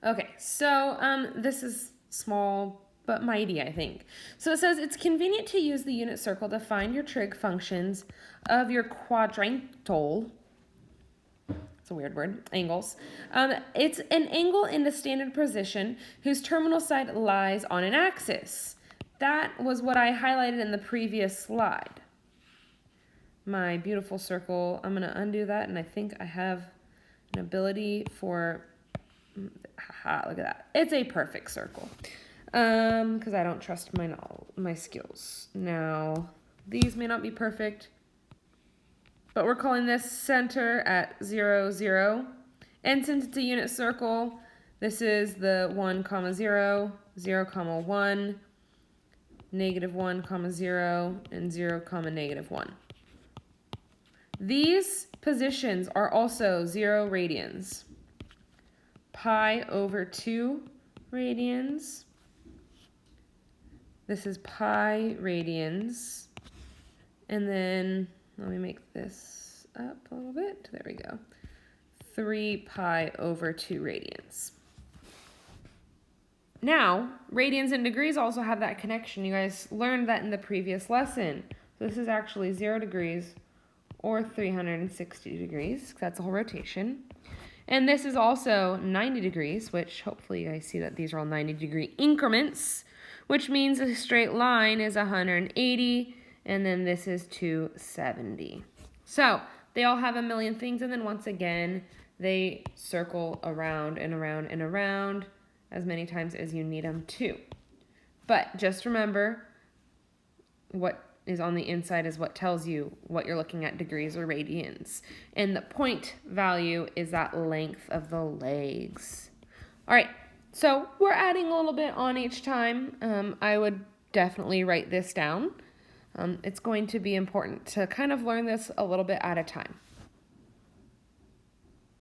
Okay, so this is small but mighty, I think. So it says it's convenient to use the unit circle to find your trig functions of your quadrantal. It's a weird word, angles. It's an angle in the standard position whose terminal side lies on an axis. That was what I highlighted in the previous slide. My beautiful circle, I'm going to undo that, and I think I have an ability for, haha, look at that. It's a perfect circle, because I don't trust my skills. Now, these may not be perfect, but we're calling this center at 0, 0. And since it's a unit circle, this is the 1, 0, 0, 1, -1, 0, and 0, -1. These positions are also 0 radians. Pi over 2 radians. This is pi radians. And then, let me make this up a little bit. There we go. 3 pi over 2 radians. Now, radians and degrees also have that connection. You guys learned that in the previous lesson. So this is actually 0 degrees or 360 degrees. That's a whole rotation. And this is also 90 degrees, which hopefully you guys see that these are all 90-degree increments, which means a straight line is 180, and then this is 270. So they all have a million things, and then once again, they circle around and around and around as many times as you need them to. But just remember, what is on the inside is what tells you what you're looking at, degrees or radians. And the point value is that length of the legs. All right, so we're adding a little bit on each time. I would definitely write this down. It's going to be important to kind of learn this a little bit at a time.